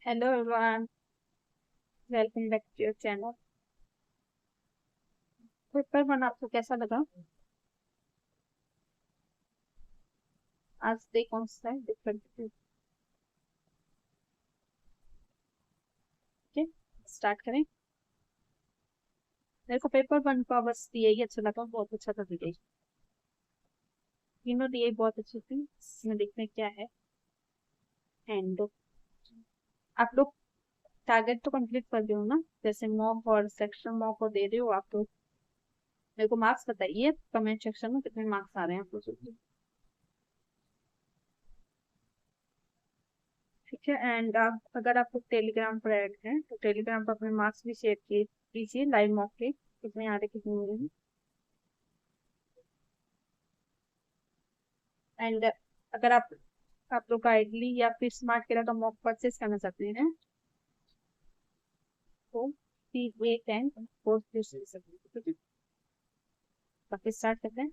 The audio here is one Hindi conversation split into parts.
Hello everyone, welcome back to your channel. Paper one आपको कैसा लगा? आज डे कौन सा है? डिफरेंट। ओके, स्टार्ट करें। मेरे को पेपर वन का बस यही अच्छा लगा, बहुत अच्छा था दिए। तीनों दिए बहुत अच्छी थी। इसमें देखने क्या है। एंड आप लोग टारगेट तो कंप्लीट कर रहे हो ना? जैसे मॉक और सेक्शन मॉक को दे रहे हो आप लोग। मेरे को मार्क्स बताइए कमेंट सेक्शन में, कितने मार्क्स आ रहे हैं आप लोग। ठीक है। एंड आप अगर आप टेलीग्राम पर ऐड हैं तो टेलीग्राम पर अपने मार्क्स भी शेयर कीजिए लाइव मॉक के, कितने आ रहे कितने हो रहे हैं। एंड अगर आप लोग आइडली या फिर स्मार्ट केरा का मॉक परचेस करना चाहते हैं तो please wait and post this. बाकी स्टार्ट करते हैं।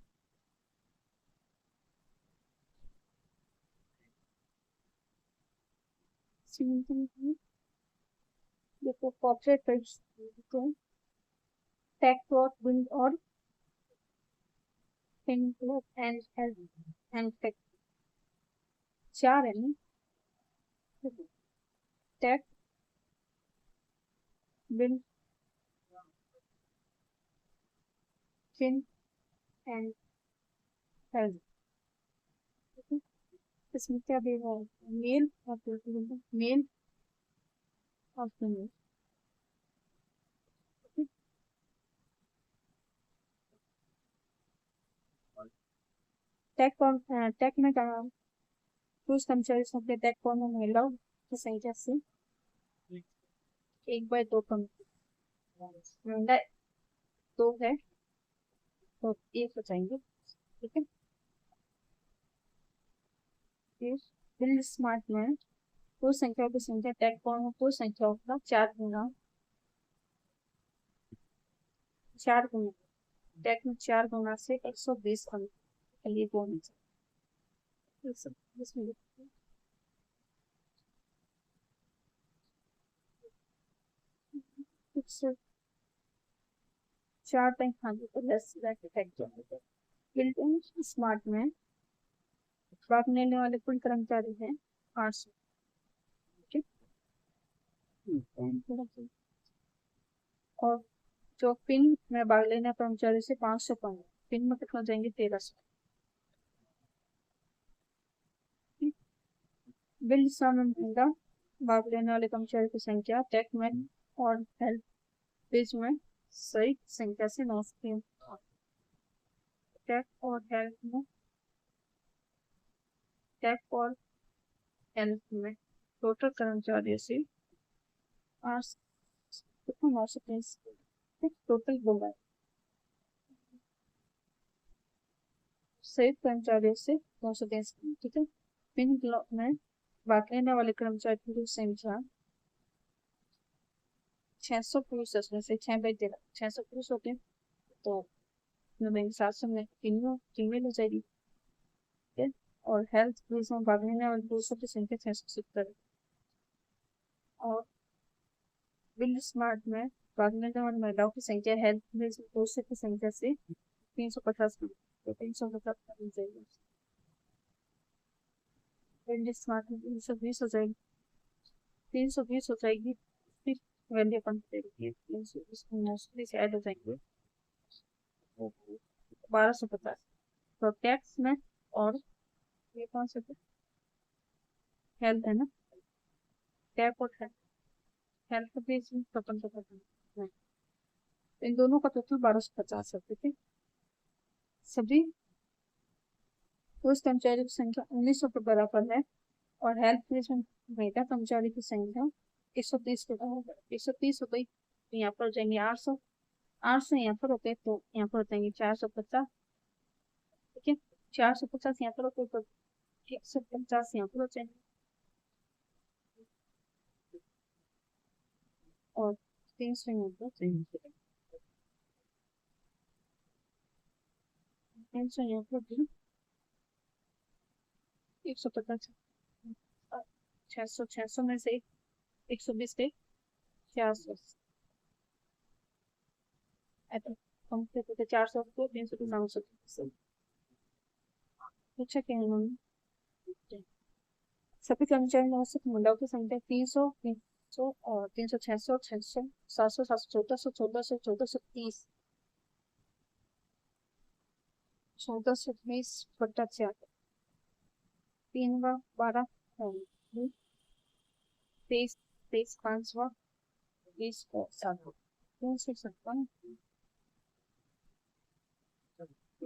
देखो पोर्ट्रेट टेक्स्ट और विंड और एंड एंड टेक्स्ट चार है ना? Text wind fin and health. इसमें क्या दे रहा है? मेल और मेल और फीमेल। टेक में चूज कर्मचारी संख्या टेक फॉर्म में महिलाओं की संख्या से 1/2 कम। महिला 2 है तो 1 बचाएंगे। ठीक है। फिर बिल्ड स्मार्ट में कुल संख्याओं की संख्या टेक फॉर्म में कुल संख्याओं का 4 गुना टेक में 4 गुना से 120 कम के लिए बोलना चाहिए। इसमें 4 टाइम खाने को लेस बिल्डिंग स्मार्ट में भाग लेने वाले कुल कर्मचारी हैं 800। ठीक। और जो पिन में भाग लेने कर्मचारी से 500 कम है, पिन में कितना जाएंगे? 1300। बिल में महिला भाग लेने वाले कर्मचारी की संख्या टेक में और हेल्थ पेज में सही संख्या से 903। टेक और हेल्थ में टेक और हेल्थ में टोटल कर्मचारियों से 8 कितना 923 टोटल बोला है। सही कर्मचारियों से 923। ठीक है। पिन ब्लॉक में भाग लेने वाले कर्मचारियों की संख्या 600 पुरुष, उसमें से 6 बेच देगा, 600 पुरुष होते हैं तो 700 में तीनों फीमेल हो जाएगी। ठीक है। और हेल्थ पुलिस में भाग लेने वाले पुरुषों की संख्या 670। और बिल स्मार्ट में भाग लेने वाली महिलाओं की संख्या हेल्थ पुलिस में पुरुषों की संख्या से 350 तो 350 हो जाएगी। बिल स्मार्ट में 320 हो जाएगी, 320 हो जाएगी। फिर वैल्यू अपन देंगे 320 मोस्टली से ऐड हो जाएंगे 1250। तो टैक्स में और ये कौन सा हेल्थ है ना? टैप और हेल्थ का भी इसमें स्वतंत्र करना है। इन दोनों का टोटल 1250 है। ठीक है। सभी पुरुष कर्मचारी की संख्या 1900 के बराबर है और हेल्थ पुलिस में महिला कर्मचारी की संख्या 130 के बराबर। 130 हो गई तो यहाँ पर हो जाएंगे 800। 800 यहाँ पर होते तो यहाँ पर हो जाएंगे 450। ठीक है। 450 यहाँ पर होते तो 150 यहाँ पर हो जाएंगे और 300 यहाँ पर 300 यहाँ पर भी 150। 600 600 में से 120 पे 400 कंप्लीट होते 400 को 300 को 900 अच्छा क्या है उन्होंने सभी कर्मचारी औसत महिलाओं की संख्या 300 300 और 300 600 600 700 700 1400 1430 1420 बट्टा 4 3 व 12 23 23 5 व 20 और 7 357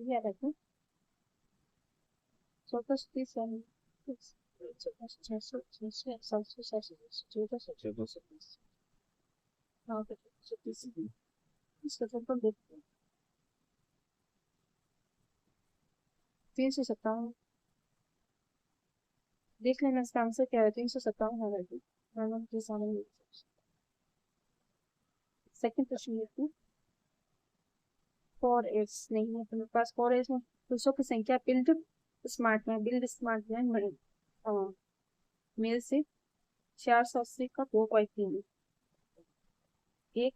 याद रखो 1430 600 600 700 700 1400 हाँ तो 30 इसका टोटल देखते हैं 357 देख लेना इसका आंसर क्या है 357 है वैसे मैंने के सामने सेकंड क्वेश्चन लिखूं 4s नहीं है तुम्हारे पास 4s में पुरुषों की संख्या बिल्ड स्मार्ट में मेल से 480 का 2.3 एक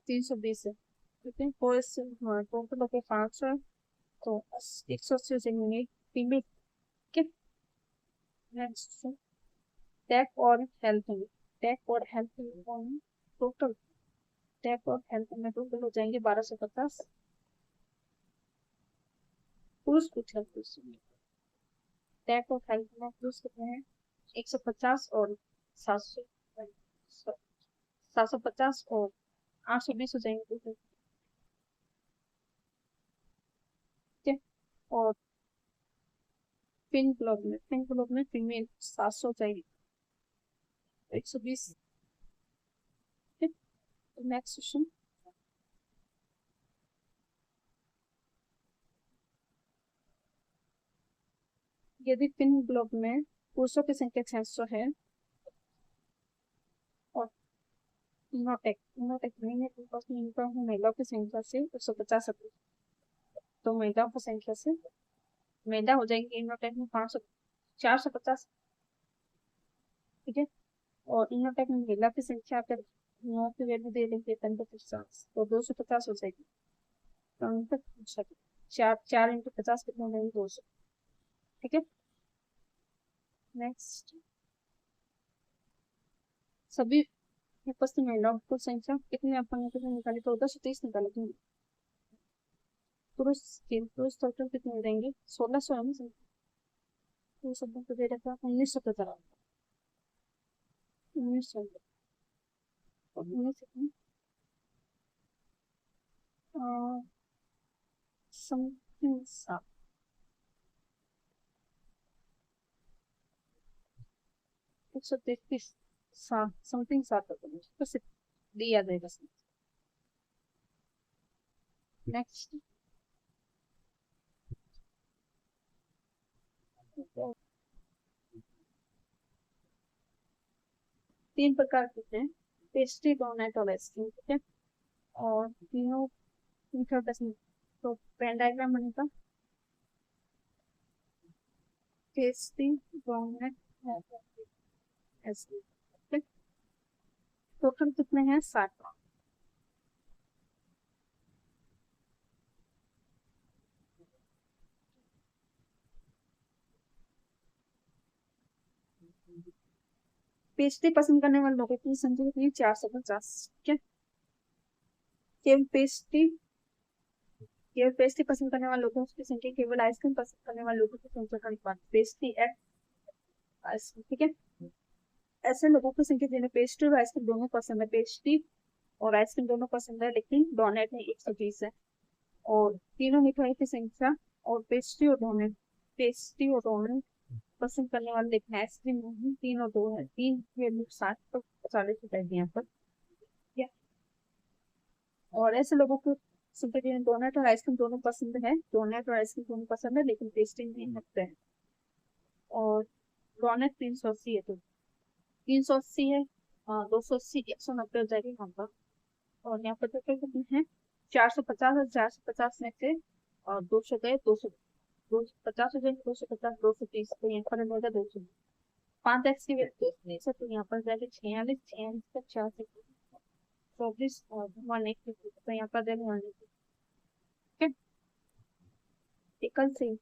320 है ठीक है 4s टोटल होकर 500 है तो 180 हो जाएंगे फीमेल ठीक है नेक्स्ट टैक और हेल्थ में टैक और हेल्थ में टोटल टैक और हेल्थ में टोटल हो जाएंगे 1250 पुरुष पूछ रहे टैक और हेल्थ में पुरुष कितने हैं 150 और 700 750 और 820 हो जाएंगे ठीक है और पिन ब्लॉक में फीमेल 700 चाहिए 120 ठीक नेक्स्ट क्वेश्चन यदि पिन ब्लॉक में पुरुषों की संख्या 600 है और इनोटेक नहीं है तो बस इनका महिलाओं की संख्या से 150 तो महिलाओं की संख्या से महिला हो जाएंगे इनोटेक में 500 450 ठीक है और इनोटेक में महिला की संख्या आप 9 की वैल्यू दे देंगे 50 तो 250 हो जाएगी तो चार 4 × 50 कितने हो जाएंगे 200 ठीक है नेक्स्ट सभी उपस्थित महिलाओं की संख्या कितनी अपन निकाली तो 230 निकाले पुरुष टोटल कितने हो जाएंगे 1600 है ना तो सब को दे रखा 1950 1900 19 समथिंग 133 समथिंग 7 तो दिया जाएगा नेक्स्ट तीन प्रकार के हैं पेस्ट्री डोनट और आइसक्रीम ठीक है और तीनों तो पेन डायग्राम बनेगा पेस्ट्री डोनट आइसक्रीम टोटल कितने हैं 60 पेस्ट्री पसंद करने वाले लोगों की संख्या कितनी 450 ठीक है केवल पेस्ट्री पसंद करने वाले लोगों की संख्या केवल आइसक्रीम पसंद करने वाले लोगों की संख्या का अनुपात पेस्ट्री एट आइसक्रीम ठीक है ऐसे लोगों की संख्या जिन्हें पेस्ट्री और आइसक्रीम दोनों पसंद है पेस्ट्री और आइसक्रीम दोनों पसंद है लेकिन डोनेट में 120 है और तीनों मिठाई की संख्या और पेस्ट्री और डोनेट पसंद करने वाले लेकिन आइसक्रीम नहीं 3 और 2 है 3 वैल्यू 60 तो 40 रुपए यहाँ पर और ऐसे लोगों को संख्या जिन्हें डोनेट और आइसक्रीम दोनों पसंद है डोनेट और आइसक्रीम दोनों पसंद है लेकिन पेस्ट्री नहीं लगते हैं और डोनेट 380 है तो 380 है 280 190 हो जाएगी यहाँ पर और यहाँ पर टोटल कितने हैं 450 और 450 में से और 200 गए 250 हो जाएंगे 250 230 तो यहाँ पर रहेगा 200 5x की वैल्यू नहीं से तो यहाँ पर जाके 46 46 का 4 से 24 और 180 तो यहाँ पर देखो 180 ठीक है। एकल से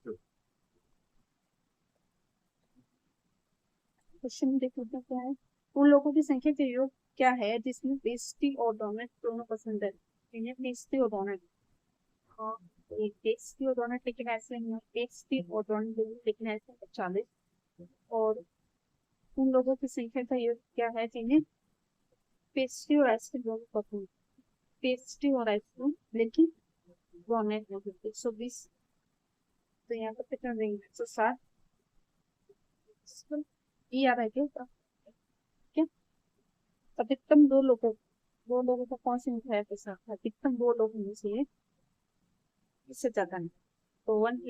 क्वेश्चन देखो तो क्या है, उन लोगों की संख्या का योग क्या है जिसमें पेस्ट्री और डोनट दोनों पसंद है। इन्हें पेस्ट्री और डोनट, हाँ एक पेस्ट्री और डोनट लेकिन ऐसे नहीं है, पेस्ट्री और डोनट दोनों लेकिन ऐसे 40 और उन लोगों की संख्या का योग क्या है जिन्हें पेस्ट्री और आइसक्रीम दोनों पसंद है। पेस्ट्री और आइसक्रीम लेकिन डोनट नहीं, 120 तो यहाँ पर कितना देंगे 160 ये आ रहा है क्या। क्या अधिकतम दो लोगों का कौन सी मिठाई पसंद है, अधिकतम 2 लोग होने चाहिए, इससे ज्यादा नहीं। तो 1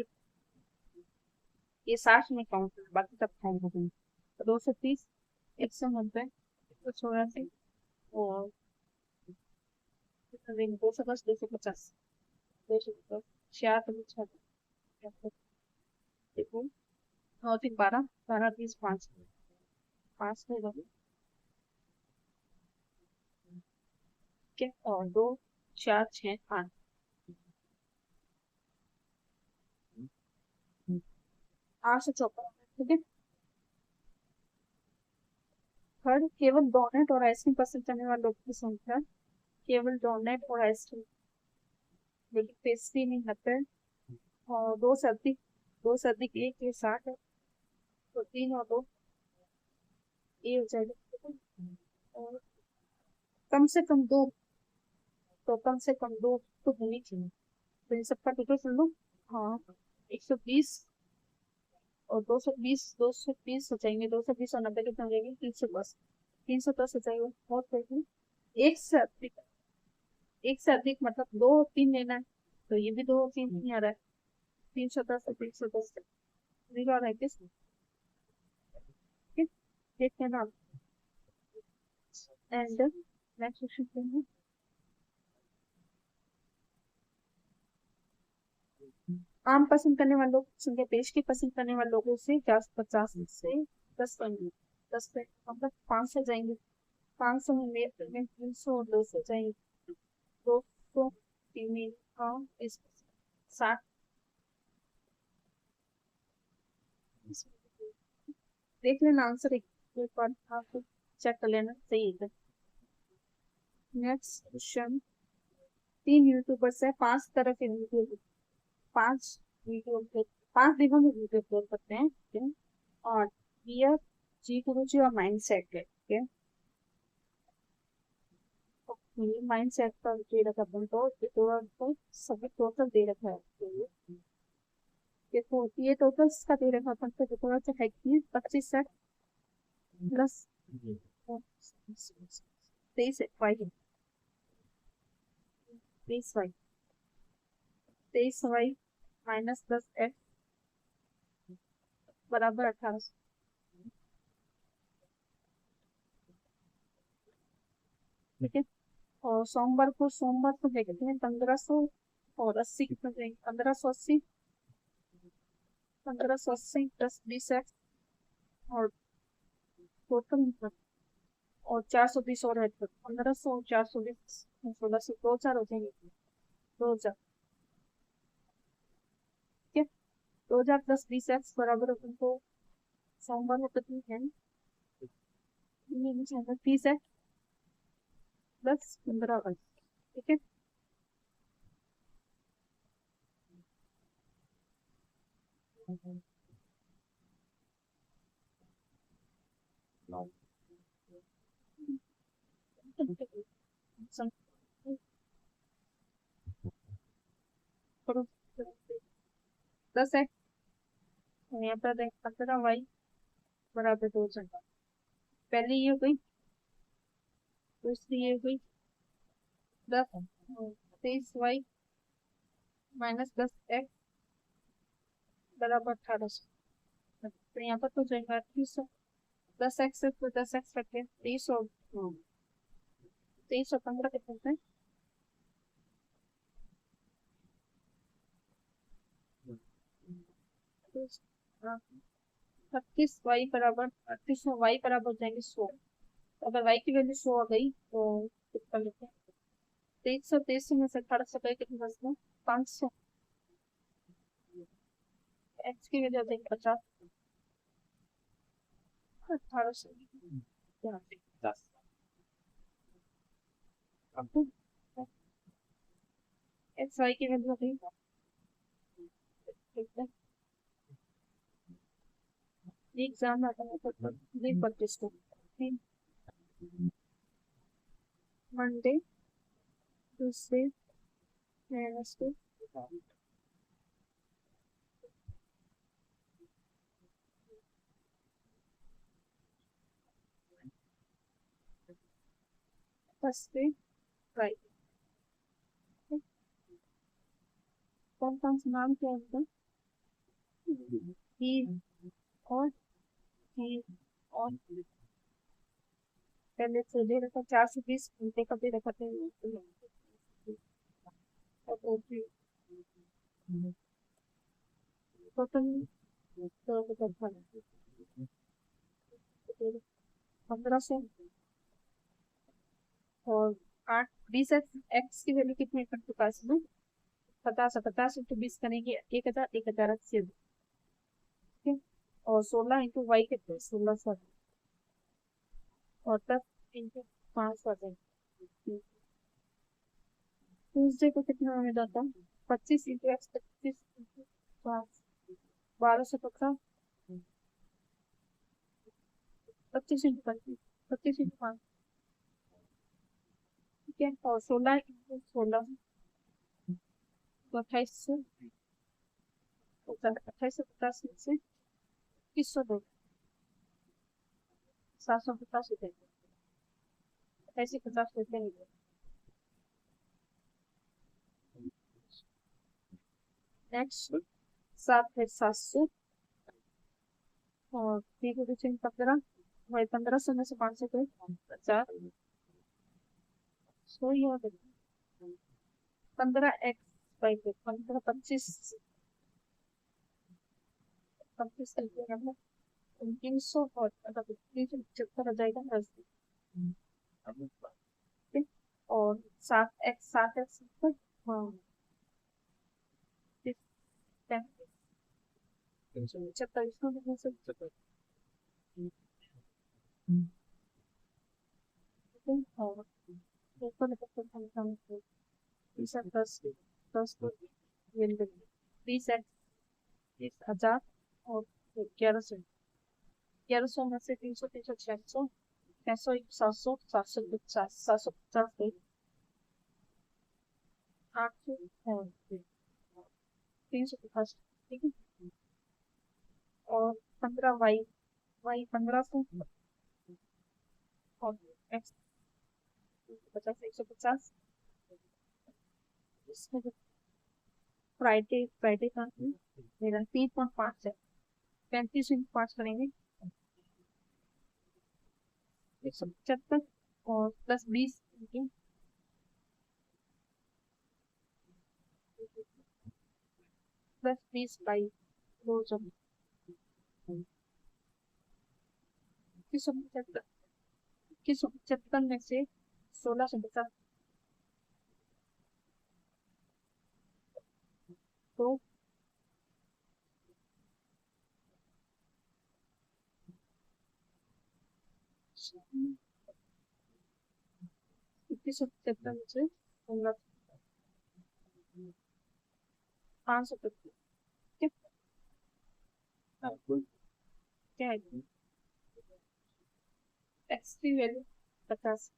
ये 60 में काउंट है, बाकी सब खाएंगे नहीं। 230, 190, 184 और 210, 250, 210, 66, देखो 9 3 12, 12 30 5 5 होगा क्या, और 2 4 6 8 8 से 54, ठीक है। थर्ड, केवल डोनट और आइसक्रीम पसंद करने वाले लोगों की संख्या, केवल डोनट और आइसक्रीम लेकिन पेस्ट्री नहीं खाते हैं। और 2 से अधिक, 2 से अधिक 1 ये 60 है, तो 3 और 2 ये हो जाएगा, ठीक है? और कम से कम 2, तो कम से कम 2 तो होनी चाहिए, तो इन सबका टोटल कर लो। हाँ 120 और 220 हो जाएंगे, 220 और 90 कितना हो जाएंगे 310, 310 हो जाएगा बहुत सही। एक से अधिक, एक से अधिक मतलब 2 और 3 लेना है, तो ये भी 2 और 3 नहीं आ रहा है, 310 और 310 जीरो आ रहा है किस, ठीक, देखते हैं ना। एंड नेक्स्ट क्वेश्चन, आम पसंद करने वालों की संख्या पेश की पसंद करने वाले लोगों से 50 से 10 करेंगे, 10 पे मतलब 500 जाएंगे, 500 में 300 200 जाएंगे, 200 3 हाँ 60, देख लेना आंसर एक बार आपको चेक कर लेना सही है। नेक्स्ट क्वेश्चन, 3 यूट्यूबर्स है, 5 तरह के वीडियो, 5 वीडियो, 5 दिनों में वीडियो अपलोड करते हैं, ठीक है? और डियर जी गुरु जी और माइंड सेट है, ठीक है। ये माइंड सेट का दे रखा अपन तो सभी टोटल दे रखा है तो देखो ये टोटल का दे रखा अपन को थोड़ा सा है कि 25 set plus 23 Y, 23 Y, 23 Y minus 10 X बराबर 1800, ठीक है। और सोमवार को देखते हैं 1500 और 80 कितना देंगे, 1580, 1580 प्लस 20 एक्स और टोटल और 420 और है तो 1500 420 1600 2 4 हो जाएंगे, 2000, ठीक है। 2000 प्लस 20 एक्स बराबर अपन को सोमवार में कितनी है, 30 एक्स प्लस 15 एक्स, ठीक है। सम- करो, 10 एक्स यहाँ पर देख 15 वाई बराबर 2000, पहले ये हुई, दूसरी ये हुई 10, 23 वाई माइनस 10 एक्स बराबर 1800, तो यहाँ पर तो जाएगा 300, 10 एक्स तो 10 एक्स रखे 300, 2315 कितने हैं, 38 में y बराबर हो जाएंगे 100। अगर y की वैल्यू 100 आ गई तो कितना लिखें? 23 में से 18 से गए कितने बचना? 500। x की वैल्यू आ जाएगी 50। 18 से 10। एक्स वाई की वैल्यू आ गई। ठीक है, ये एग्जाम आता है तो 25 को Monday Tuesday Wednesday Thursday Friday. कौन कौन सा नाम क्या होता ही और ही और पहले से दे रखा 420 घंटे का दे रखा था। टोटल 1500 और 8 20 एक्स की वैल्यू कितनी है आपके पास में? 50 50 इंटू 20 करेंगे 1000 ठीक है। और 16 इंटू वाई कितने? 1600 और 10 इंटू 5 आ जाएंगे। ट्यूजडे को कितना हमें जाता? 25 into x 25 into 5 1250। 25 into 25 25 into 5 ठीक है। और 16 इंटू 16 तो 2850 में से 2100 750 रुपए 2850 रुपए मिले। नेक्स्ट 7 फिर 700 और 3 15 वही 1500 में से 500 पे 50 सो ही 15 एक्स बाई 15 25 25 300 और 375 आ जाएगा 10 ठीक। और 7x हाँ 75 इसमें भी हो सकता है। और ऊपर तीसरा 10 20 और 1100 में से 300 300 600 600 700 750 750 800 और 350 ठीक है। और 15 वाई 1500 और एक्स 50 150 इसमें फ्राइडे का मेरा 3.5 है 35 इंटू 5 करेंगे 175 और प्लस 20 प्लस 20 बाई 2 175 में से 1650 तो 175 में से 500 ठीक है। क्या है एक्स की वैल्यू 50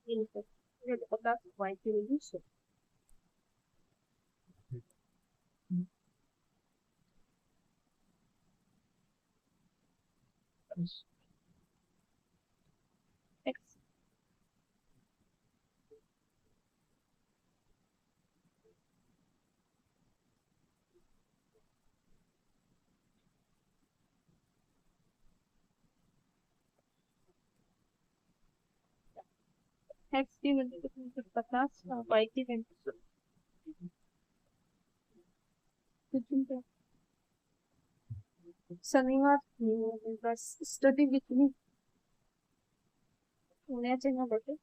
50 वाई की वैल्यू 100 एक्स एक्स की वैल्यू कितनी है 50 और वाई की वैल्यू कितनी है शनिवार बस स्टडी विथ मी होना चाहिए बेटे।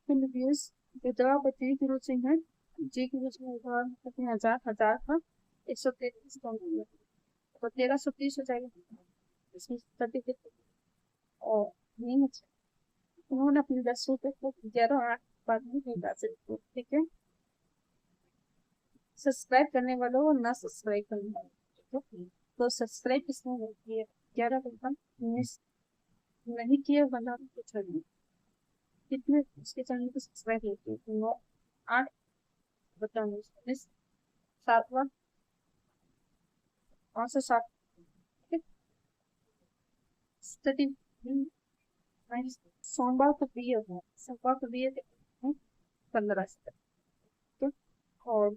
व्यूज विधवा पति गुरु सिंह है जी की बीच में अपने 1000 का 133 कम हो गया तो 1330 हो जाएगा इसमें सर्टिफिकेट और नहीं अच्छा उन्होंने अपने 10 रुपए को 11 8 बाद में भेजा सकते ठीक है। सब्सक्राइब करने वालों को ना सब्सक्राइब करने वालों तो सब्सक्राइब किसने नहीं किया 11 मिस नहीं किया बना कुछ नहीं कितने उसके चैनल को सब्सक्राइब नहीं किए 9 8 बताओ मिस 7वां और से 7 स्टडी सोमवार को भी है सोमवार को भी है 15 से तो और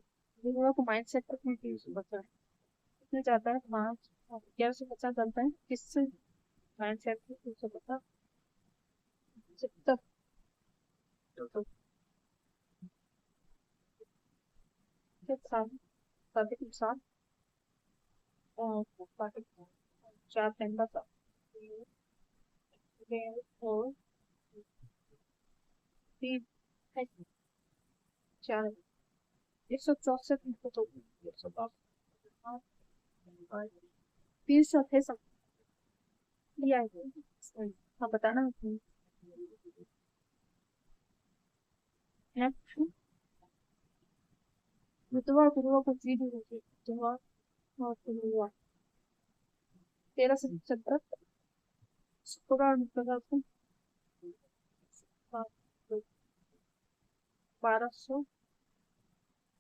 लोगों को माइंड सेट रखने की बच्चा कितने जाता है वहाँ क्या से बच्चा जानता है किससे माइंड सेट से बता जब तक तो शादी के साथ और शादी 4 मेंबर था और 3 4 164 तो 110 30 थे सब लिया है हाँ बताना नेक्स्ट बुधवार गुरुवार को जीडी होगी बुधवार और गुरुवार 13 से 17 शुक्रवार मंगलवार को 1200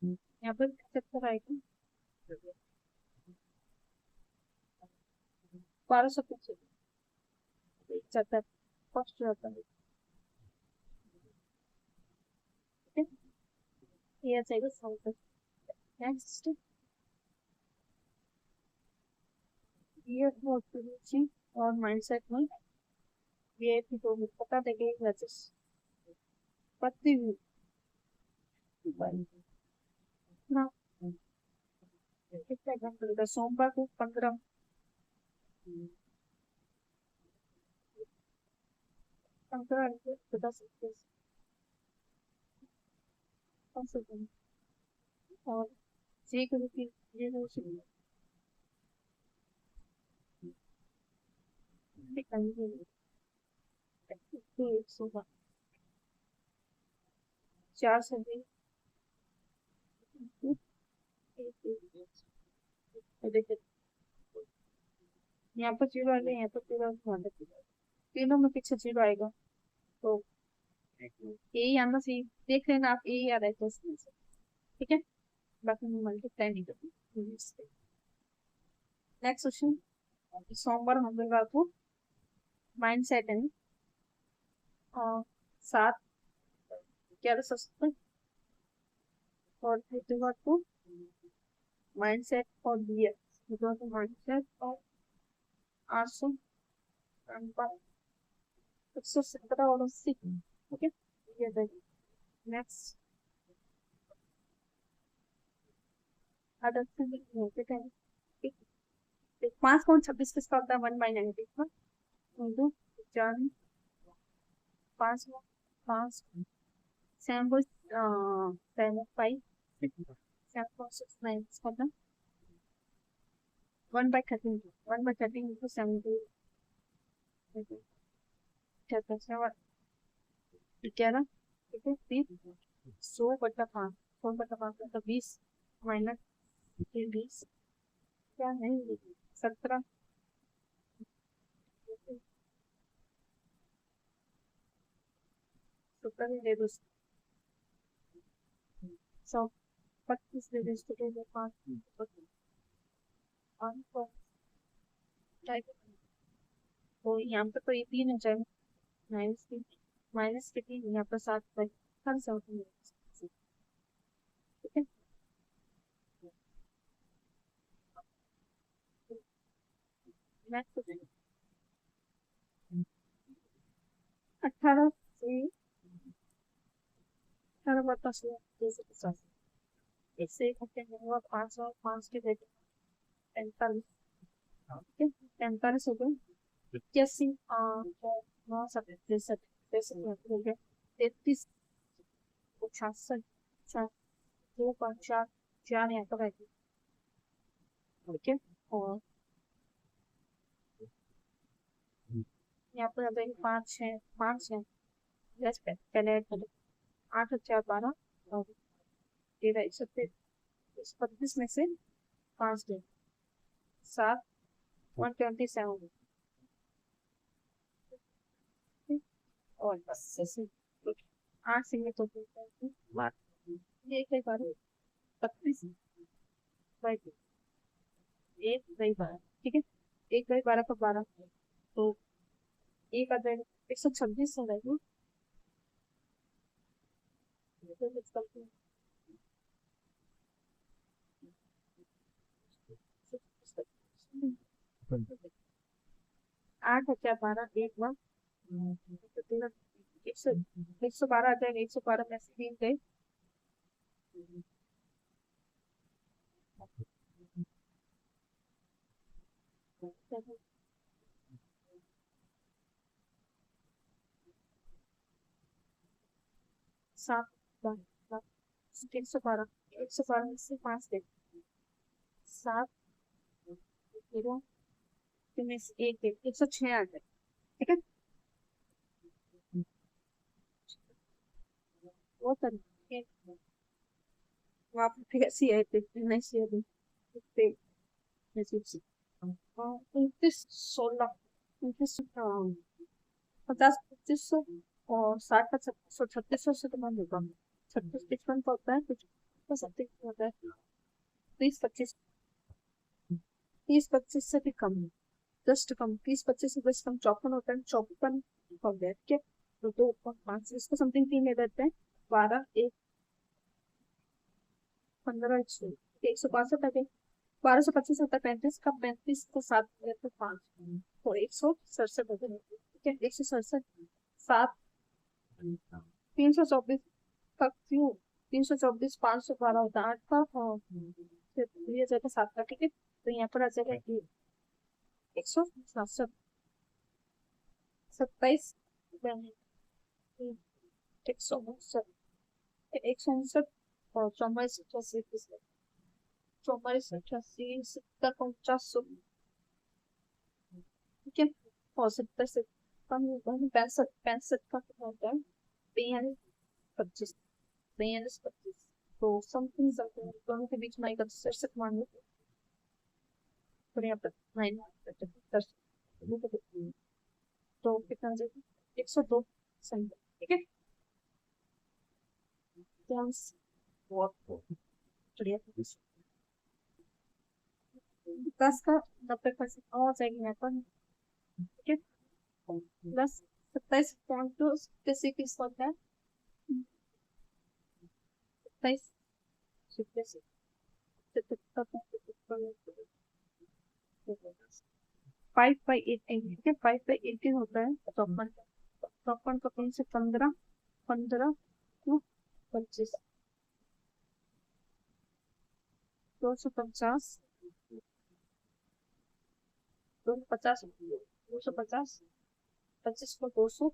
यहाँ पर 75 आएगा 1200 पीछे जाता है फर्स्ट जाता है ये जाएगा साउथ नेक्स्ट ये मोटिवेशन और माइंडसेट में वीआईपी तो पता देंगे मैसेज पत्ती हुई ना कितना घंटे सोमवार को 15 बता सकते और जी को ये हो सुबह 4 से देखिए यहाँ पर 0 आएगा यहाँ पर 0 तीनों में पीछे 0 आएगा तो यही आना चाहिए देख लेना आप यही याद है क्वेश्चन से ठीक है बाकी मैं मल्टीप्लाई नहीं करूँगी नेक्स्ट क्वेश्चन सोमवार मंगलवार को माइंड सेट है और 7 1170 और बुधवार को माइंड सेट और दिया बुधवार को माइंड सेट और 800 117 और 80 ओके नेक्स्ट अदर 5 कौन 26 किसका होता है 1/9 इंटू 4 5 5 7 5 7.69 इसका होता 1/13 1/13 इंटू 70 11 ठीक है 100/5 100/5 मतलब 20 माइनस 20 क्या है 17 17 दे दो 125 दे दो इसको दे दो 5 तो यहाँ पर तो ये 3 हो जाएगा माइनस के 3 यहाँ पर 7 हर सब ठीक है 18 से 18 बता 250 इससे एक हफ्ते में हुआ 500 5 के देते 45, ठीक है 45 हो गए, 81, 9, 37, 63 हो गए, 33, 66, 2, 5, 4, 4 यहाँ पर आएगी, ठीक है। और यहाँ पर आ जाएगी 5 है, 5 है, पहले ऐड करो, 8 और 4 12 और 13 136 में से 5 दे 7, 127 और बस ऐसे 8 सिंगल तो बात एक बाई 12 32 बाई 1 बाई 12, ठीक है 1 बाई 12 का 12 तो एक आ जाएगा 126 हो जाएगी, 8 और 4 12 एक बार 112 आ जाएगा, 112 में से 3 गए, 7 12 112, 112 में से 5 गए, 7 0 में से 1 गए, 106 आ जाए, ठीक है वो तरीके वहाँ पर फिर ऐसी है नहीं सी है 29 16 29 50 2500 और 60 का 3600 3600 से तो कम होगा, 36 55 का होता है कुछ तो 70 होता है, 30 25 30 25 से भी कम है, जस्ट कम 30 25 से बस कम 54 होता है, 54 हो गया, ठीक है तो 2 5 इसको समथिंग 3 ले देते हैं, 12 1 15 165 है, 1225 होता है 35 का, 35 को 7 तो 5 तो 167 हो गया, ठीक है 167 7 324 का क्यों 324 512 होता है 8 का और फिर ये जाएगा 7 का, ठीक है तो यहाँ पर आ जाएगा 167 27 169 और 44 88 44 88 70 49 ठीक है और 70 से कम 65 65 का कितना होता है 42 25 42 25 तो समथिंग समथिंग दोनों के बीच में एक 67 मान लो और यहाँ पर 9 तो कितना जाएगा 102 सही ठीक है बहुत बढ़िया 10 का 90% और जाएगी यहाँ पर ठीक है प्लस 27.2 किसी की होता है 27 5/18 ठीक है 5/18 होता है 54 का 3 से 15 15 25 250 250 250 25 को 200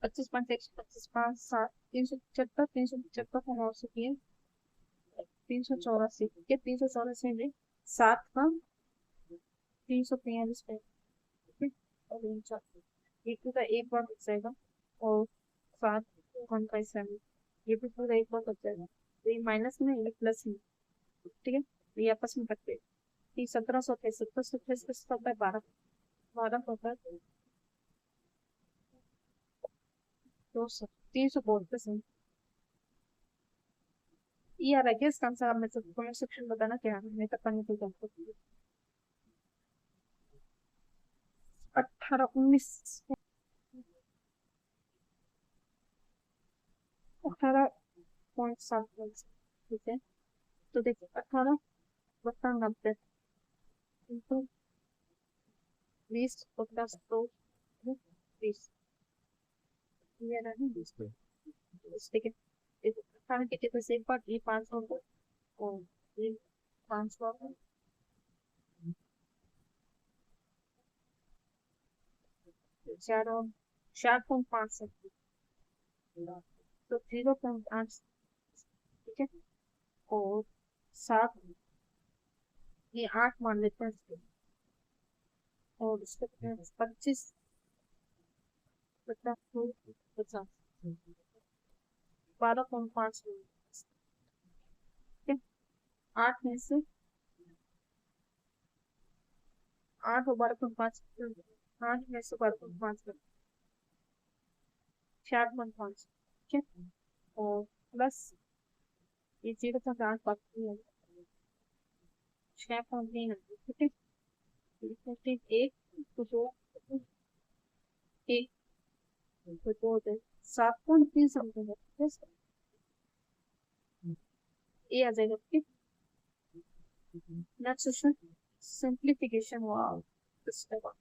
25 5 7 375 375 को 9 से 384 ठीक है 384 में 7 का 343 पे ठीक है और एक का एक बार बच जाएगा और 7 1/7 ये भी पूरा एक बार बच जाएगा तो ये माइनस में ये प्लस में ठीक है तो ये आपस में रखते हैं 1728 1728 होता है 12 12 होता है 200 342 ये आ रहा है इसका आंसर आप मेरे से कमेंट सेक्शन बताना क्या है मैं तक करने को 18 19 18.7 ठीक है तो देखिए 18 बटा 90 इंटू 20 बटा 100 20 ये रहा है 20 ठीक है कारण किती पैसे एक बार ये 500 और ये 500 चार और 4.5 तो 0.8 ठीक है। और 7 ये 8 मान लेते हैं इसको। और इसके 25 पचास 12.5 ठीक है। 8 में से 8 और 12.5 8 में से 12.5 4.5 ठीक है। और प्लस ये 0.8 बाकी है 6.3 ठीक है। एक तो दो एक तो दो होते 7.3 समथिंग है ये आ जाएगा ठीक। नेक्स्ट सिंप्लीफिकेशन वाओ स्टेप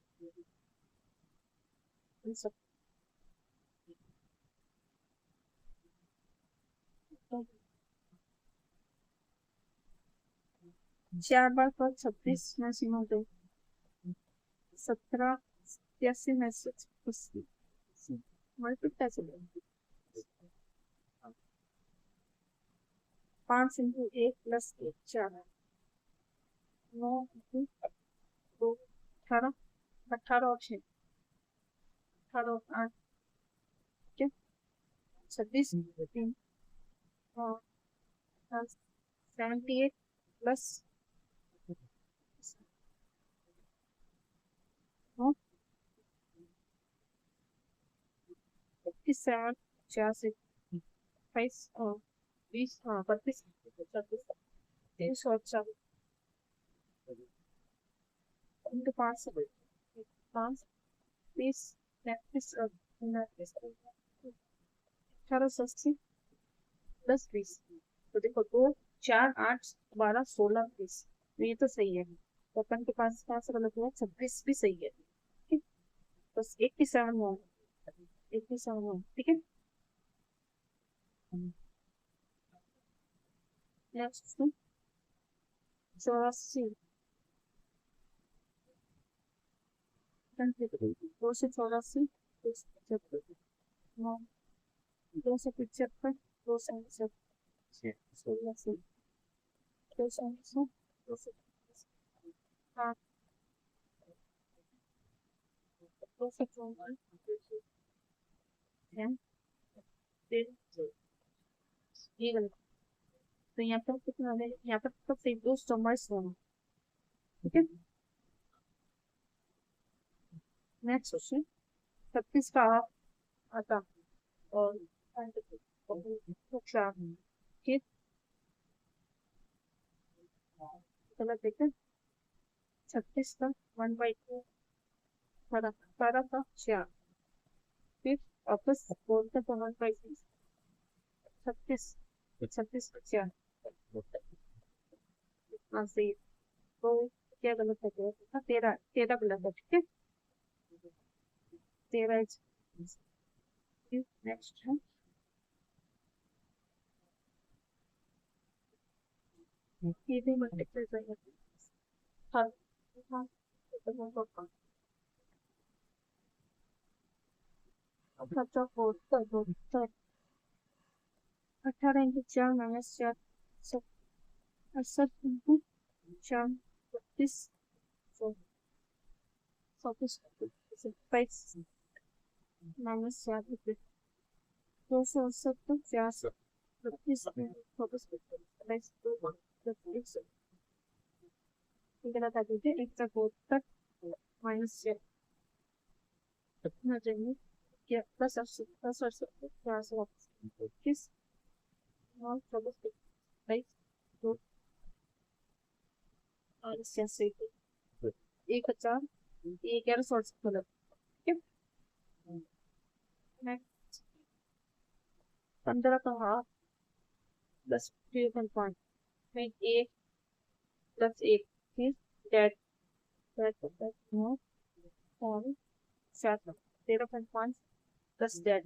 4 बार पर 26 में सीमा दे 17 87 में से 5 इंटू 1 प्लस 1 4 9 इंटू 2 18 18 और 6 18 और 8 ठीक है। 26 3 और 78 प्लस 57 86 22 और 20 हाँ 32 36 23 और 4 इंटू 5 5 20 35 और 1880 प्लस 20 तो देखो 2 4 8 12 16 20 तो ये तो सही है। तो अपन के पास गलत हुआ 26 भी सही है ठीक। बस 87 हुआ 87 हुआ ठीक है। नेक्स्ट 84 2 से 84 2 से 75 2 से 16 से 2 से 2 से 8 2 से 54 ये गलत। तो यहाँ पर कितना है यहाँ पर तो सिर्फ 2 नंबर्स होंगे ठीक है। नेक्स्ट क्वेश्चन 36 का हाफ आता और ठीक गलत देखते 36 का 1/2 12 का 4 फिर वापस बोलते तो 1/6 36 36 का 4 हाँ सही। तो क्या गलत है क्या 13 13 गलत है ठीक है 13 नेक्स्ट है ये भी मल्टीप्लाई करेंगे हाँ हाँ अच्छा 18 इंटू 4 माइनस 4 68 इंटू 4 32 27 माइनस 4 268 4 32 27 गलत आ दीजिए 1 माइनस 4 कितना चाहिए क्या प्लस 80 4 से वापस 21 और 24 2 और 86 एक 4 ये 11 गलत ठीक है। 15 का हाफ प्लस 3.5 फिर 1 प्लस 1 फिर डेट डेट 9 और 7 13.5 प्लस डेट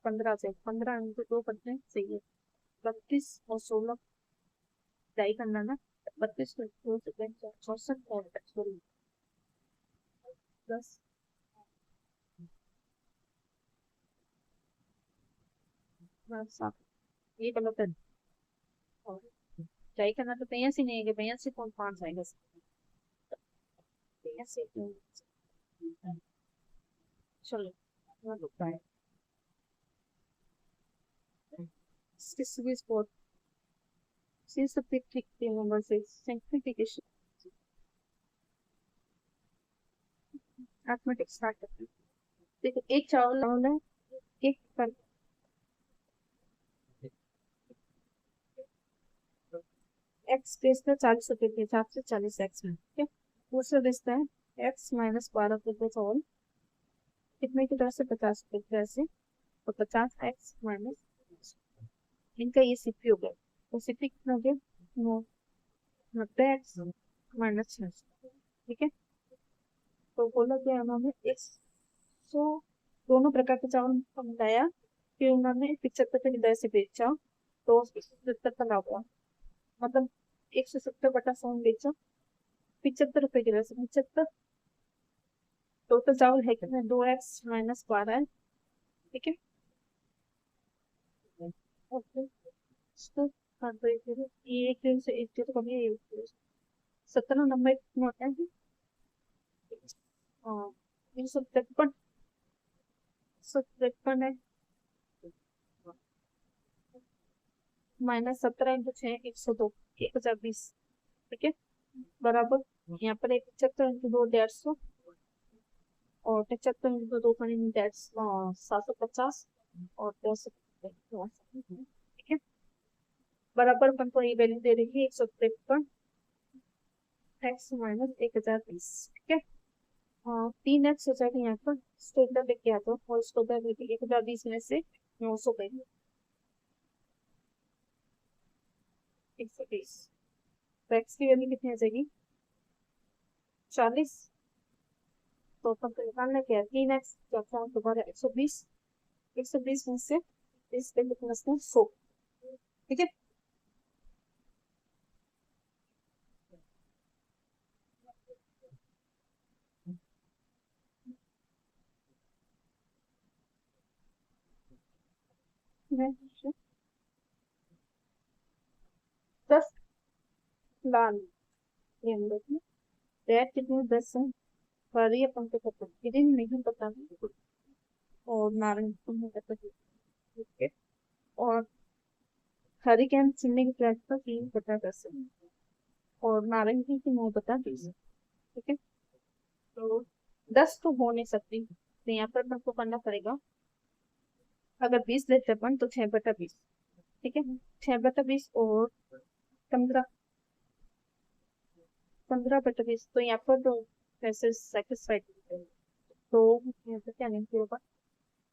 15 से 15 इंटू 2 करते हैं सही है 32 और 16 डाई करना ना, 32 64 और 10 7 ये गलत है। और डाई करना तो 82 नहीं है, 82 कौन 5 आएगा, 82 चलो लगता है sport since the picnic number 6 simplification arithmetic start करते हैं। देखो एक चावल है, एक पर एक्स बेचता 40 रुपए के हिसाब से 40 एक्स में, ठीक है। दूसरा बेचता है एक्स माइनस 12 रुपए चावल कितने की तरह से 50 रुपए की तरह से, तो 50 एक्स माइनस इनका ये सीपी हो गया, तो सीपी कितना हो गया 90 एक्स माइनस 6, ठीक है। तो बोला क्या उन्होंने एक्स, सो दोनों प्रकार के चावल को मिलाया, फिर उन्होंने 75 की दर से बेचा, तो 75 का लाभ हुआ, मतलब 170/100 बेचा 75 रुपए की दर से 75, टोटल चावल है कितना 2x माइनस 12 है, ठीक है। ओके तो ये एक दिन से एक दिन तो कभी 17 नंबर कितना होता है, हाँ 153 153 है, माइनस 17 इंटू 6 102 1020, ठीक है, बराबर यहाँ पर 75 इंटू 2 150 और 75 इंटू 2 करेंगे 750 और 10, ठीक है, बराबर अपन को ये वैल्यू दे रही है 153 एक्स माइनस 1020, ठीक है। 3x हो जाएगा यहाँ पर, इसको इधर लेके आता हूँ और इसको उधर लेके 1020 में से 900 पे 120, तो एक्स की वैल्यू कितनी आ जाएगी 40, तो अपन को निकालना क्या है 3x दोबारा 120, 120 में से इस पे कितना 100, ठीक है। दस लाल ये हम लोग रेड कितने 10 है, पर ये अपन को पता ग्रीन नहीं पता, और नारंगी को नहीं पता, ठीक है। और हरी कैन चिन्ह की प्राइस का 3/10 और नारंगी की 9/20, ठीक है। तो 10 तो हो नहीं सकती, तो यहाँ पर आपको करना पड़ेगा, अगर 20 लेते अपन तो 6/20, ठीक है, 6/20 और 15 15/20, तो यहाँ पर तो पैसे सेटिस्फाइड, तो यहाँ पर क्या नहीं होगा,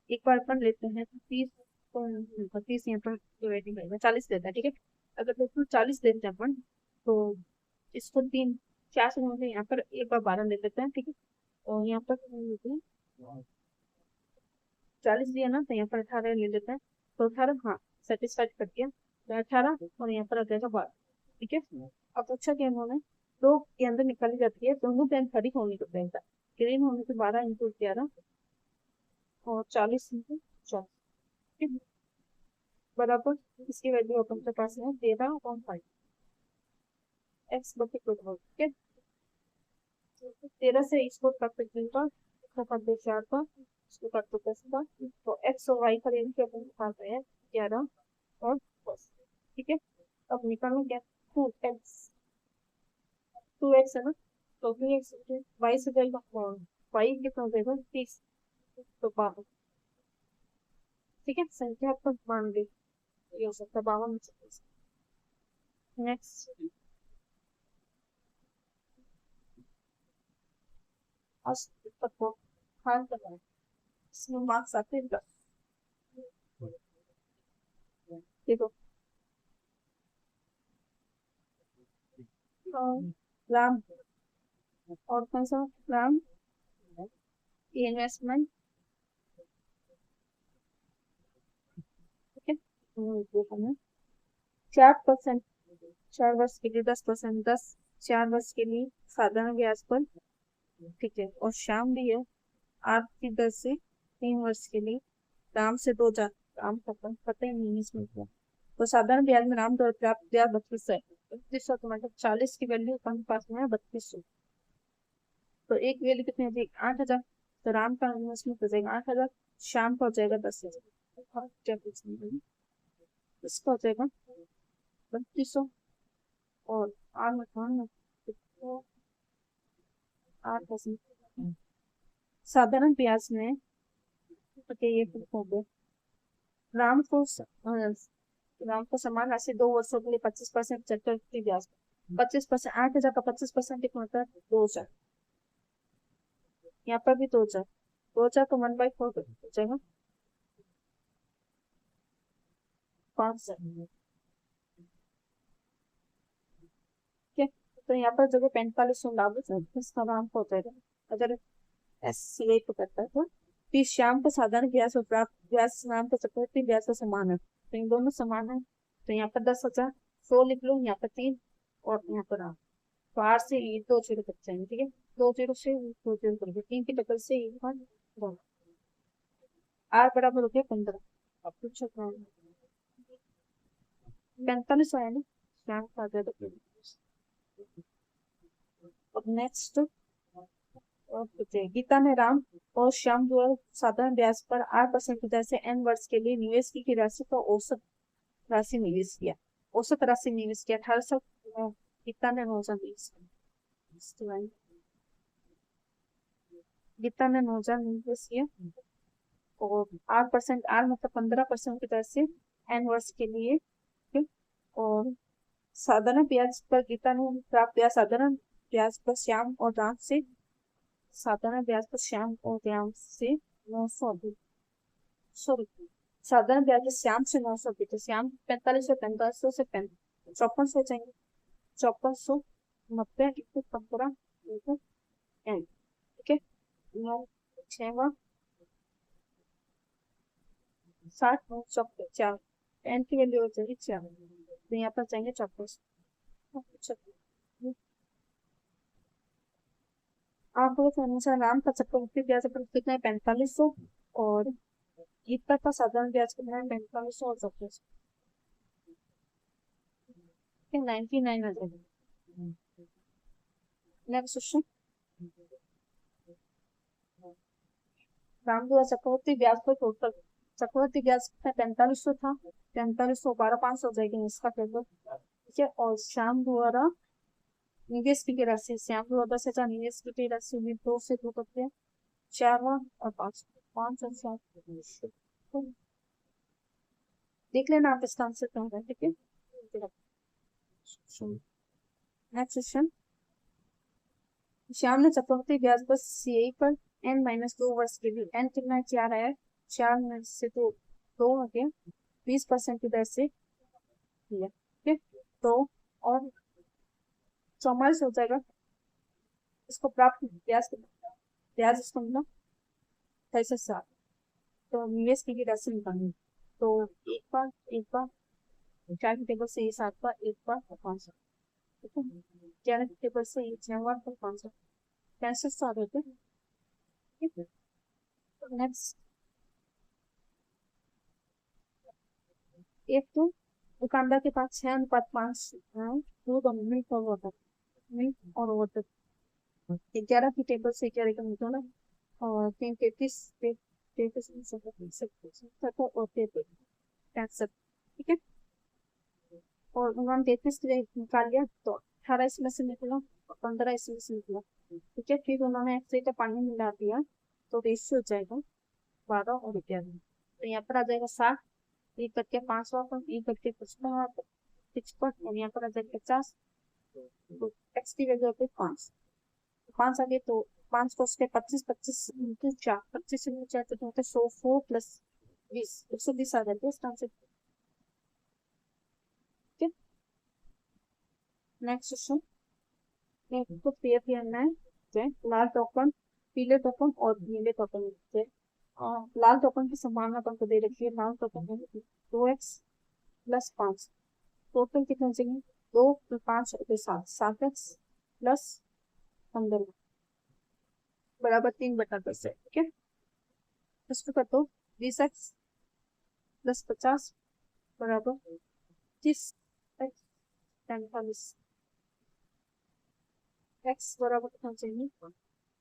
एक बार अपन लेते हैं तो 30, तो 30 यहाँ पर डिवाइडिंग करेगा 40 देता है, ठीक है। अगर टोटल 40 देते हैं अपन, तो इसको 4 से मुझे यहाँ पर एक बार 12 ले लेते हैं, ठीक है। और यहाँ पर 40 दिया ना, तो यहाँ पर 18 ले लेते हैं, तो 18 हाँ सेटिस्फाइड कर दिया, तो 18 और यहाँ पर आ जाएगा 12, ठीक है। अब अच्छा क्या उन्होंने दो के अंदर निकाली जाती है, दोनों टाइम खड़ी होने को देता है, ग्रीन होने से 12 इंटू 11 और 40 इंटू 4, ठीक है, बराबर इसकी वैल्यू अपन के पास है 13.5 एक्स बटे 2, ठीक है। 13 से इसको काट सकते हैं, काट दो 4 का, इसको काट दो 10 का, तो एक्स और वाई का रेंज अपन निकाल रहे हैं 11 और 10, ठीक है। अब निकालो क्या 2x है ना, तो 2x वाई से जाएगा वाई कितना हो जाएगा 30, तो 52, ठीक है, संख्यात्मक मान ली ये हो सकता है 52 में से, नेक्स्ट तक को हल करना है, इसमें मार्क्स आते हैं देखो, राम और कौन सा राम इन्वेस्टमेंट, ठीक है, देखो ना 4%, 4 वर्ष के लिए 10%, 4 वर्ष के लिए साधारण ब्याज पर, ठीक है। और श्याम भी है 8 की दर से 3 वर्ष के लिए, राम से 2,000, राम का पता ही नहीं इसमें क्या। तो साधारण ब्याज में राम द्वारा प्राप्त ब्याज 3200 है। 3200 तो मतलब 40 की वैल्यू अपन पास में है 3200। तो एक वैल्यू कितनी हो जाएगी 8,000। तो राम का इन्वेस्टमेंट हो जाएगा 8,000, शाम का हो जाएगा 10,000, इसका हो जाएगा 3200। और आठ में कौन है? 8%। साधारण ब्याज में ये कुछ हो गया। राम को राम को समान राशि 2 वर्षों के लिए 25% चक्रवृद्धि ब्याज, 25%, 8,000 का 25% कितना होता है 2,000। यहाँ पर भी 2,000, 2,000 तो 1/4 हो जाएगा 5,000। ठीक है। तो यहाँ पर जगह 4500 लागू इसका नाम हो जाएगा अगर एस को करता है तो। फिर श्याम का साधारण ब्याज और प्राप्त ब्याज श्याम का चक्रवृद्धि ब्याज का समान है, तो इन दोनों समान है। तो यहाँ पर 10,000, 100 लिख लो, यहाँ पर 3 और यहाँ पर 8। तो 8 से 2 0 कट जाएंगे, ठीक है। 2 0 से 2 0 कर दो, 3 की टक्कर से 1 8 बराबर हो गया 15। अब पूछो 45 आया ना श्याम का आ जाएगा। अब नेक्स्ट गीता में राम और श्याम द्वारा साधारण ब्याज पर 8% की दर से n वर्ष के लिए निवेश की राशि का औसत राशि निवेश किया, औसत राशि निवेश किया 1800। गीता ने 9,000 निवेश किया, गीता ने 9,000 निवेश किया। और 8%, आर मतलब 15% की दर से n वर्ष के लिए, ठीक। और साधारण ब्याज पर गीता ने प्राप्त ब्याज साधारण ब्याज पर श्याम और राम से, साधारण ब्याज पर श्याम और राम से 900 साधारण ब्याज पर श्याम से 900 तो श्याम 4500, 4500 से 5400 चाहिए, 5490 इंटू 15 इंटू n, ठीक है। 9 6 60 9 4 n की वैल्यू हो जाएगी 4, तो यहाँ पर चाहिए 5400। आपको के अनुसार राम का चक्रवृद्धि ब्याज पर कितना है 4500, और गीता का साधारण ब्याज कितना है 4500 और 5400, 99 आ जाएगा। नेक्स्ट क्वेश्चन, राम द्वारा चक्रवृद्धि ब्याज पर टोटल चक्रवृद्धि ब्याज कितना 4500 था, 4500 12,500 हो जाएगी इसका टेबल, ठीक है। और श्याम द्वारा निवेश की राशि, श्याम द्वारा 10,000 निवेश की राशि हुई 2 से 2 करते हैं 4 और 5 और 7। देख लेना आप इसका आंसर क्या होगा, ठीक है। नेक्स्ट क्वेश्चन, श्याम ने चक्रवृद्धि ब्याज पर सीआई पर n-2 वर्ष के लिए, n कितना है 4 आया, 4 में से 2 हो गया, 20% की दर से किया, ठीक है। तो और 44 हो जाएगा, इसको प्राप्त ब्याज ब्याज इसको मिला 7। तो निवेश की राशि निकालनी, तो एक बार 4 की टेबल से ये 7 बार, एक बार 500, ठीक है। 11 की टेबल से ये 6 बार 500, 65 आ रहे थे, ठीक है। नेक्स्ट, एक तो दुकानदार के पास 6:5 दूध और मिल्क और वाटर, मिल्क और वाटर, 11 की टेबल से 11 का निकाला, और 333 और 63, ठीक है। और उन्होंने 33 निकाल लिया, तो 18 इसमें से निकला, 15 इसमें से निकला, ठीक है। फिर उन्होंने 1 लीटर पानी मिला दिया, तो रेशियो हो जाएगा 12 और 11। तो यहाँ पर आ जाएगा 60, एक करके 5 वापस, एक करके 55 और यहाँ पर आ जाएगा 50। तो एक्स की वैल्यू होती है 5 आ गए, तो 5 को उसके 25 25 इंटू 4, 25 इंटू 4 तो होता है 100 प्लस 20, 120 आ जाते हैं इसका आंसर, ठीक है। नेक्स्ट क्वेश्चन, तो पेयर करना है लाल टोकन, पीले टोकन और नीले टोकन, लाल टोकन की संभावना अपन को दे रखी है, लाल टोकन 2x + 5, टोटल कितना चाहिए? 2 + 5 = 7, 7x प्लस 15 बराबर 3/10 है। ठीक है, इसको कर दो 20x प्लस 50 बराबर 30x 45 x बराबर कितना चाहिए?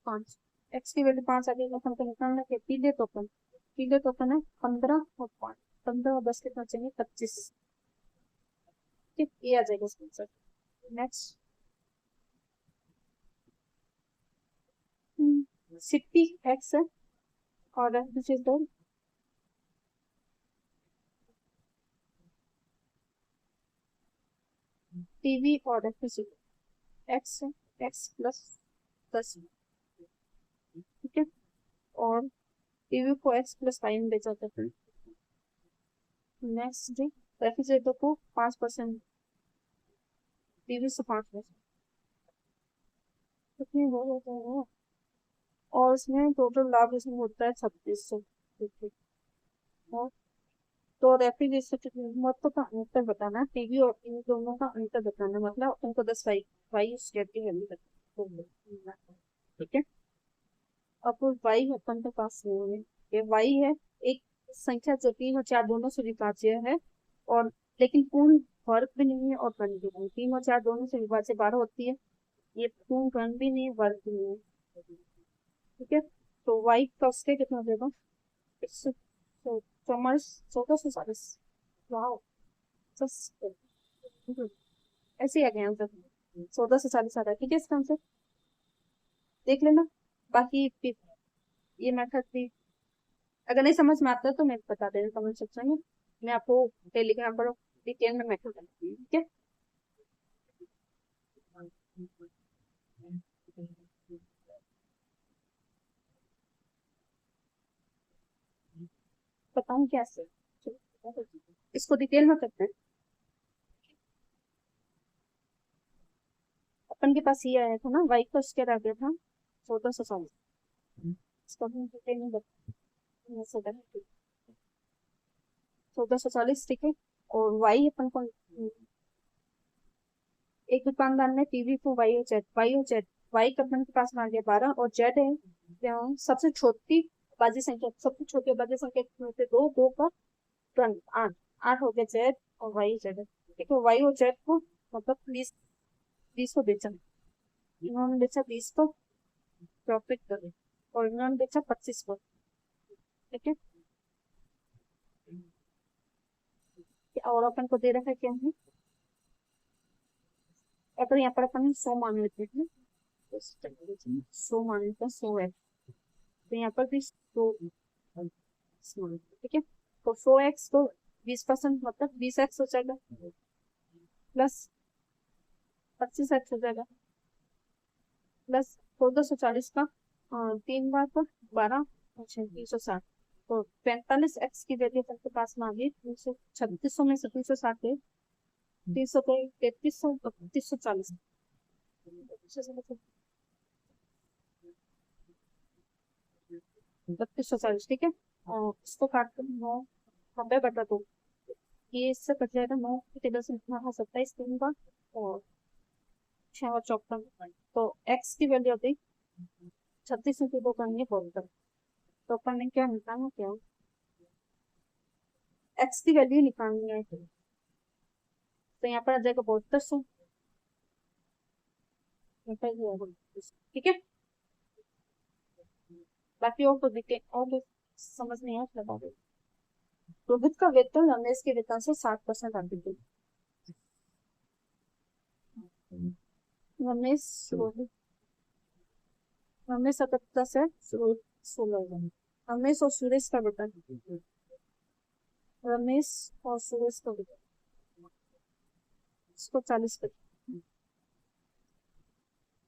5। x की वैल्यू 5 आ गई, अपन को निकालना है पीले तो अपन है 15 और 5, 15 और 10 कितना चाहिए? 25। ठीक, ये आ जाएगा इसका आंसर। नेक्स्ट 60x है और दिस इज द टीवी और इलेक्ट्रिसिटी। x है x प्लस 10। ठीक है, और टीवी को x प्लस 5 में बेचा जाता है। नेक्स्ट डे रेफ्रिजरेटर को 5% टीवी से 5% कितनी हो जाता है, और इसमें टोटल लाभ इसमें होता है 3600। और तो रेफ्रिजरेटर की कीमतों का अंतर बताना, टीवी और इन दोनों का अंतर बताना, मतलब उनको 10 वाई वाई स्केयर की वैल्यू बताना। ठीक है, अब वाई अपन के पास नहीं है, ये वाई है एक संख्या जो 3 और 4 दोनों से विभाज्य है, और लेकिन पूर्ण वर्ग भी नहीं है और घन भी नहीं। 3 और 4 दोनों से विभाज्य 12 होती है, ये पूर्ण घन भी नहीं है, वर्ग भी नहीं है। ठीक है, तो वाई का उसके कितना देगा? 1440। वाओ, ऐसे ही आ गया आंसर। 1440 आ रहा है। ठीक है, इसका आंसर देख लेना। बाकी ये मेथड भी अगर नहीं समझ में आता तो मैं बता देना कमेंट सेक्शन में, मैं आपको टेलीग्राम पर डिटेल में मेथड बताती हूँ। ठीक है, बताऊँ कैसे? इसको डिटेल में करते हैं। अपन के पास ये आया था ना, वाई का स्क्वायर आ गया था 1440। इसको हम डिटेल में बताते हैं। 1440, ठीक है, और वाई अपन को एक दुकानदार ने टीवी को वाई और जेड वाई का अपन के पास आ गया 12, और जेड है सबसे छोटी बाजी संख्या, सबसे छोटी बाजी संख्या कितनी होती है? 2, 2 का 20, 8, 8 हो गया जेड और वाई जेड। ठीक है, वाई और जेड को मतलब 20 20 को बेचा, इन्होंने बेचा 20 को प्रॉफिट कर, और इन्होंने बेचा 25 को। ठीक है, और अपन को दे रखा है क्या है? अगर यहाँ पर अपन 100 मान लेते हैं, 100 मान लेते हैं, 100 है, तो यहाँ पर भी 100। ठीक है, तो 100x तो 20% मतलब 20x हो जाएगा, प्लस 25x हो जाएगा, प्लस 1440 का 3 बार पर 12, अच्छा 360, तो 45x की वैल्यू आपके पास में आ गई 3600 में से 360 है, 300 को 3300 3340, 3240। ठीक है, और इसको काट कर 9 90/2, ये इससे कट जाएगा 9 की टेबल से कितना हो सकता है इस 3 का, और 6 और 54, तो x की वैल्यू होती 36 में 2 करेंगे 72, तो अपन ने क्या निकालना, क्या x की वैल्यू निकालनी है, तो यहाँ पर आ जाएगा 7200। ठीक है, बाकी और तो दिखे और तो समझ नहीं आया, लगा दो। रोहित का वेतन रमेश के वेतन से 60% अधिक है। रमेश रोहित रमेश 77 है, रोहित 16 है। रमेश और सुरेश का वेतन, रमेश और सुरेश का वेतन इसको 40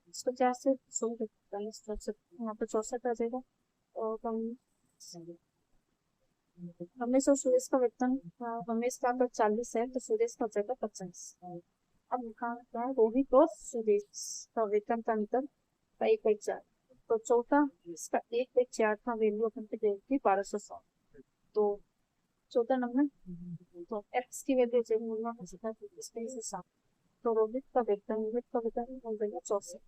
इसको 4 से 140 यहाँ पे 64 आ जाएगा, और रमेश और सुरेश का वेतन, रमेश का अगर 40 है तो सुरेश का हो जाएगा 50। अब निकालना है रोहित और सुरेश का वेतन का अंतर 1/4, तो चौथा इसका 1/4 का वैल्यू अपन पे देगी 1200। तो चौथा नंबर तो एक्स की वैल्यू चेंज होना हो सकता है स्पेस के साथ तो रोबिट का वेक्टर हो गया 64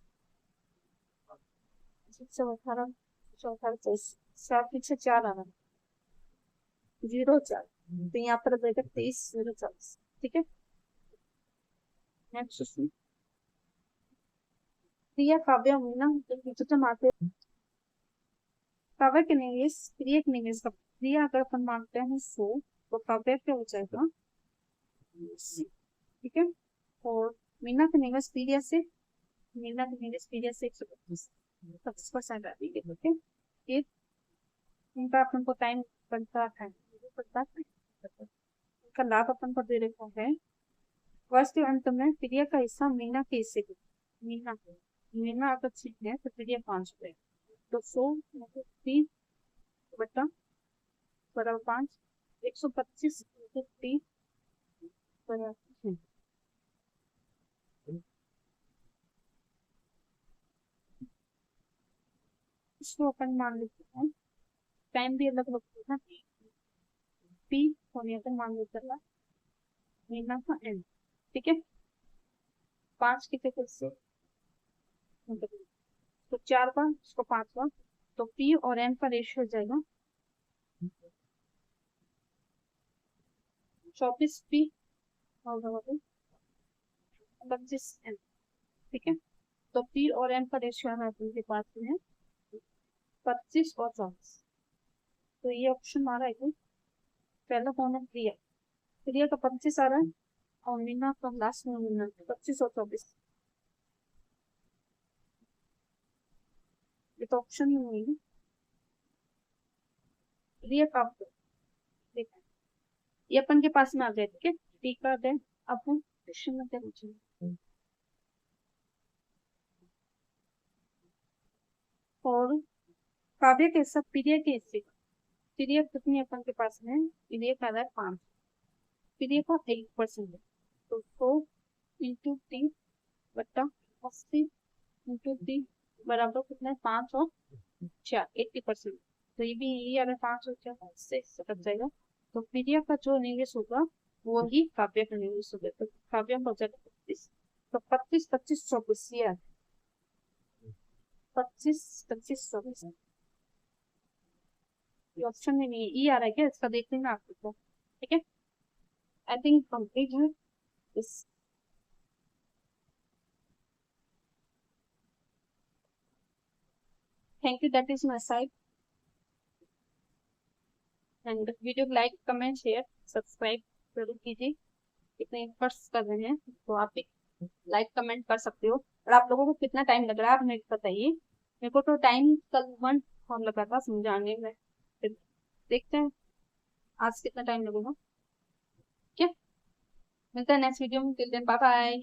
118 118 सात पीछे 4 आना 0 4 तो यहाँ पर देगा 23 0 40 ठीक है। नेक्स्ट प्रिया काव्य मीना तो मानते काव्य के निवेश प्रिय के निवेश का प्रिया अगर अपन मानते हैं 100 तो काव्य क्या हो जाएगा ठीक है। और मीना का निवेश प्रिया से 125% आती है ठीक है। एक उनका अपन को टाइम पड़ता है उनका लाभ अपन को दे रखा है वर्ष के अंत में प्रिया का हिस्सा मीना के हिस्से को मीना अगर ठीक है तो प्रिया 5 रुपए तो 100 30 बटा बराबर 5 125 30 बराबर इसको अपन मान लेते हैं टाइम भी अलग लगता है पी होने का मान लेते हैं मीना का एन ठीक है। 5 की जगह से तो 4 बार इसको 5 बार तो पी और एन का रेशियो हो जाएगा 24 पी और 25 एन ठीक है। तो पी और एन का रेशियो है अपने पास में 25 और 24 तो ये ऑप्शन आ रहा है पहला कौन है प्रिया का 25 आ रहा है और मीना का लास्ट में मीना 25 और 24 ये तो ऑप्शन ही नहीं है प्रिया का देखा ये अपन के पास में आ गए ठीक है। टीका दे अपन क्वेश्चन में क्या पूछेंगे और काव्य के सब प्रिय के हिस्से प्रिय कितनी अपन के पास में प्रिय का है 5 प्रिय का 1% है तो 100 इंटू 3 बट्टा 80 इंटू 3 बराबर कितना है 5 और 4 80% तो ये भी ये अगर 5 और 4 से कट जाएगा तो प्रिय का जो निवेश होगा वो ही काव्य का निवेश होगा तो काव्य का हो जाएगा 25 तो 25 25 24 ये 25 25 24 ये ऑप्शन में नहीं है ई आ रहा है क्या इसका देख लेना आपको ठीक है। आई थिंक कंप्लीट है इस thank you that is my side and video को लाइक कमेंट शेयर सब्सक्राइब जरूर कीजिए इतने एफर्ट्स कर रहे हैं तो आप लाइक कमेंट कर सकते हो और आप लोगों को कितना टाइम लग रहा है आप मेरे को बताइए मेरे को तो टाइम कल 1 और लगा था समझाने में फिर देखते हैं आज कितना टाइम लगेगा। क्या मिलता है नेक्स्ट वीडियो में टिल देन बाय बाय।